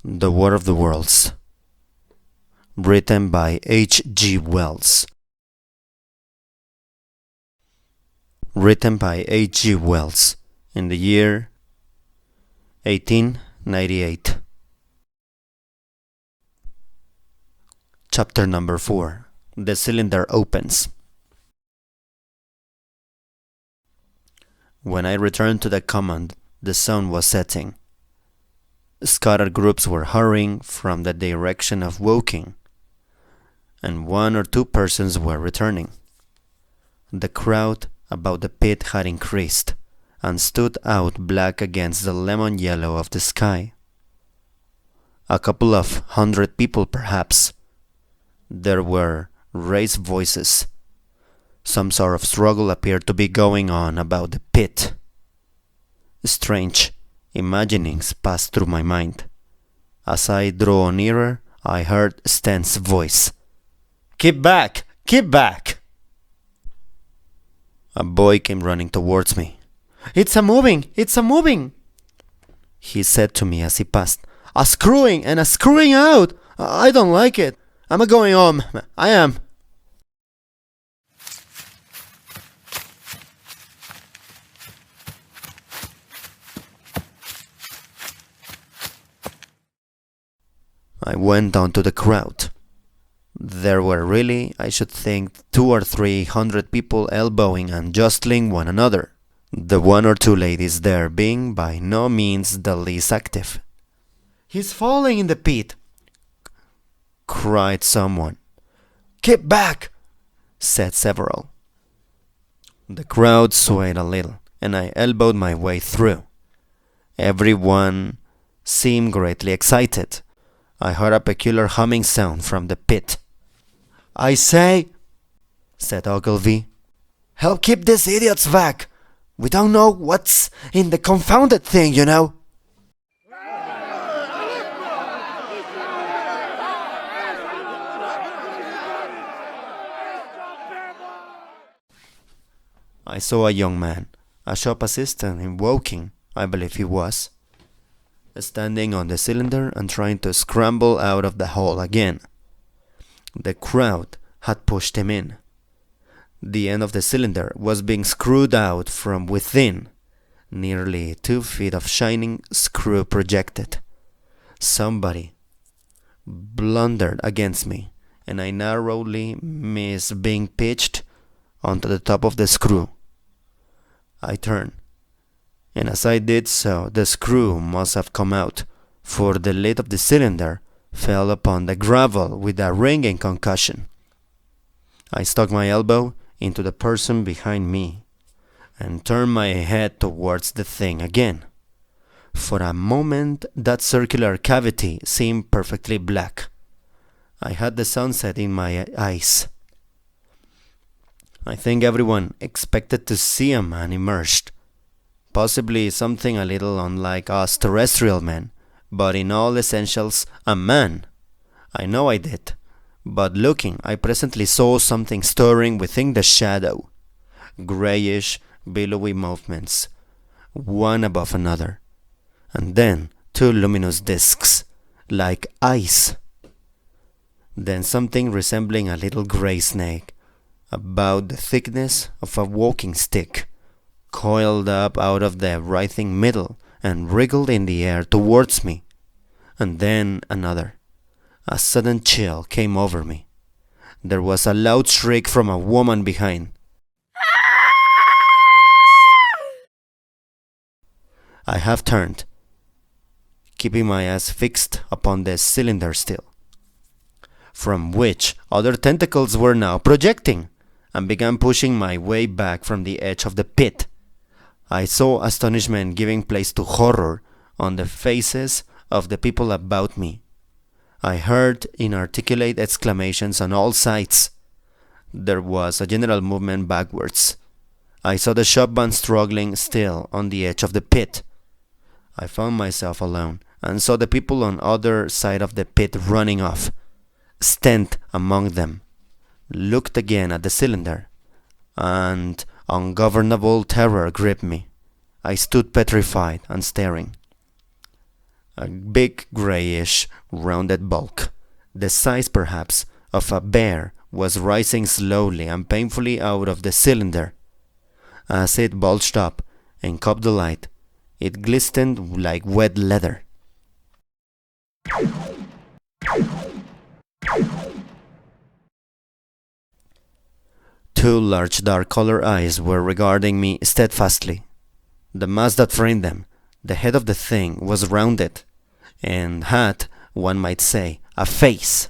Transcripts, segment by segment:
The War of the Worlds, written by H.G. Wells. Written by H.G. Wells in the year 1898. Chapter number 4. The cylinder opens. When I returned to the command, the sun was setting. Scattered groups were hurrying from the direction of Woking, and 1 or 2 persons were returning. The crowd about the pit had increased, and stood out black against the lemon yellow of the sky. A couple of 100 people, perhaps. There were raised voices. Some sort of struggle appeared to be going on about the pit. Strange imaginings passed through my mind. As I drew nearer, I heard Sten's voice. "Keep back! Keep back!" A boy came running towards me. "It's a moving! It's a moving!" he said to me as he passed. "A screwing and a screwing out! I don't like it. I'm going home. I am." I went down to the crowd. There were really, I should think, 200 or 300 people elbowing and jostling one another, the 1 or 2 ladies there being by no means the least active. "He's falling in the pit!" cried someone. "Keep back!" said several. The crowd swayed a little, and I elbowed my way through. Everyone seemed greatly excited. I heard a peculiar humming sound from the pit. "I say," said Ogilvy, "help keep these idiots back. We don't know what's in the confounded thing, you know." I saw a young man, a shop assistant in Woking, I believe he was, standing on the cylinder and trying to scramble out of the hole again. The crowd had pushed him in. The end of the cylinder was being screwed out from within. Nearly 2 feet of shining screw projected. Somebody blundered against me, and I narrowly missed being pitched onto the top of the screw. I turned, and as I did so, the screw must have come out, for the lid of the cylinder fell upon the gravel with a ringing concussion. I stuck my elbow into the person behind me and turned my head towards the thing again. For a moment, that circular cavity seemed perfectly black. I had the sunset in my eyes. I think everyone expected to see a man immersed. Possibly something a little unlike us terrestrial men, but in all essentials a man. I know I did, but looking, I presently saw something stirring within the shadow. Grayish, billowy movements, one above another, and then 2 luminous discs, like ice. Then something resembling a little gray snake, about the thickness of a walking stick, coiled up out of the writhing middle and wriggled in the air towards me. And then another. A sudden chill came over me. There was a loud shriek from a woman behind. I half turned, keeping my eyes fixed upon the cylinder still, from which other tentacles were now projecting, and began pushing my way back from the edge of the pit. I saw astonishment giving place to horror on the faces of the people about me. I heard inarticulate exclamations on all sides. There was a general movement backwards. I saw the shopman struggling still on the edge of the pit. I found myself alone, and saw the people on other side of the pit running off. Stent among them. Looked again at the cylinder, and ungovernable terror gripped me. I stood petrified and staring. a big grayish rounded bulk, the size perhaps of a bear, was rising slowly and painfully out of the cylinder. As it bulged up and caught the light, it glistened like wet leather. Two large dark-colored eyes were regarding me steadfastly. The mask that framed them, the head of the thing, was rounded, and had, one might say, a face.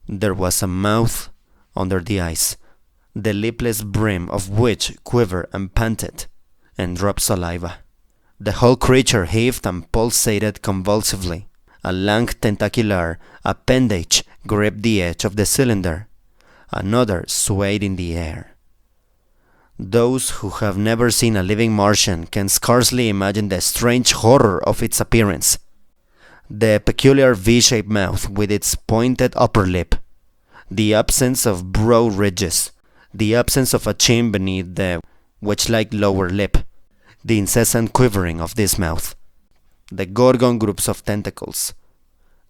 There was a mouth under the eyes, the lipless brim of which quivered and panted, and dropped saliva. The whole creature heaved and pulsated convulsively. A lank tentacular appendage gripped the edge of the cylinder. Another swayed in the air. Those who have never seen a living Martian can scarcely imagine the strange horror of its appearance. The peculiar V-shaped mouth with its pointed upper lip, the absence of brow ridges, the absence of a chin beneath the wedge-like lower lip, the incessant quivering of this mouth, the gorgon groups of tentacles,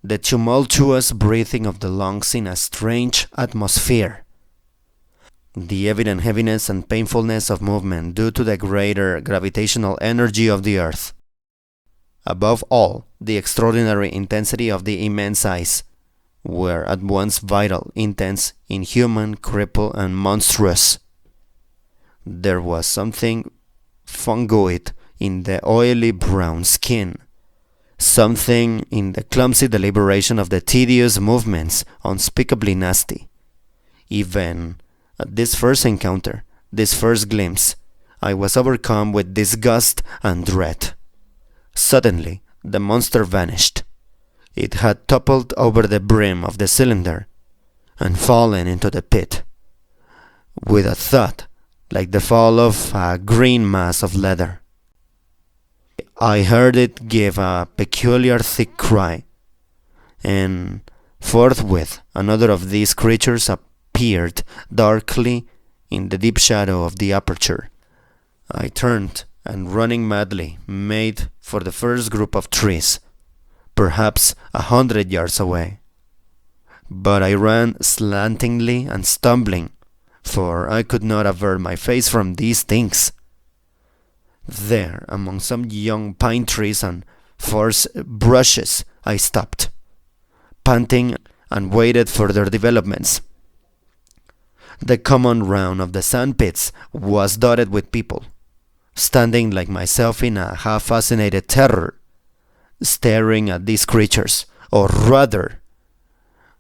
the tumultuous breathing of the lungs in a strange atmosphere, the evident heaviness and painfulness of movement due to the greater gravitational energy of the Earth. Above all, the extraordinary intensity of the immense eyes were at once vital, intense, inhuman, crippled, and monstrous. There was something fungoid in the oily brown skin, something in the clumsy deliberation of the tedious movements unspeakably nasty. Even at this first encounter, this first glimpse, I was overcome with disgust and dread. Suddenly, the monster vanished. It had toppled over the brim of the cylinder and fallen into the pit, with a thud like the fall of a green mass of leather. I heard it give a peculiar thick cry, and forthwith another of these creatures appeared darkly in the deep shadow of the aperture. I turned and, running madly, made for the first group of trees, perhaps 100 yards away. But I ran slantingly and stumbling, for I could not avert my face from these things. There, among some young pine trees and forest bushes, I stopped, panting, and waited for their developments. The common round of the sand pits was dotted with people, standing like myself in a half-fascinated terror, staring at these creatures, or rather,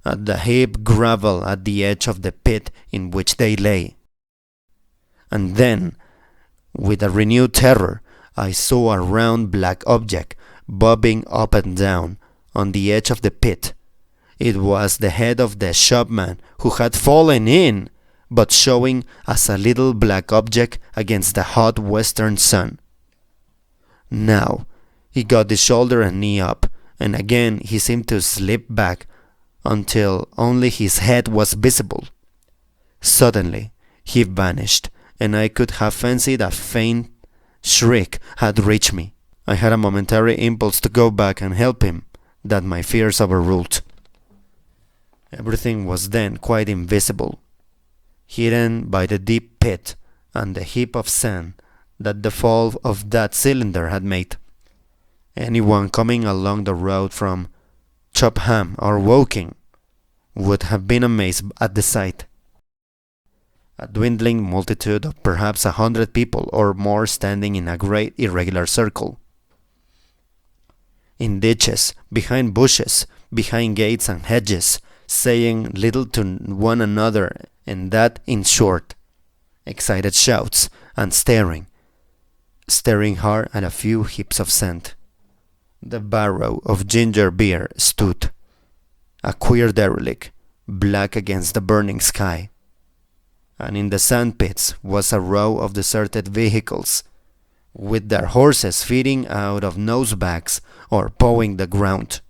at the heaped gravel at the edge of the pit in which they lay. And then, with a renewed terror, I saw a round black object bobbing up and down on the edge of the pit. It was the head of the shopman who had fallen in, but showing as a little black object against the hot western sun. Now, he got his shoulder and knee up, and again he seemed to slip back until only his head was visible. Suddenly, he vanished, and I could have fancied a faint shriek had reached me. I had a momentary impulse to go back and help him, that my fears overruled. Everything was then quite invisible, hidden by the deep pit and the heap of sand that the fall of that cylinder had made. Anyone coming along the road from Chopham or Woking would have been amazed at the sight. A dwindling multitude of perhaps 100 people or more standing in a great irregular circle. In ditches, behind bushes, behind gates and hedges, saying little to one another, and that, in short, excited shouts, and staring hard at a few heaps of sand. The barrow of ginger beer stood, a queer derelict, black against the burning sky, and in the sand pits was a row of deserted vehicles, with their horses feeding out of nosebags or pawing the ground.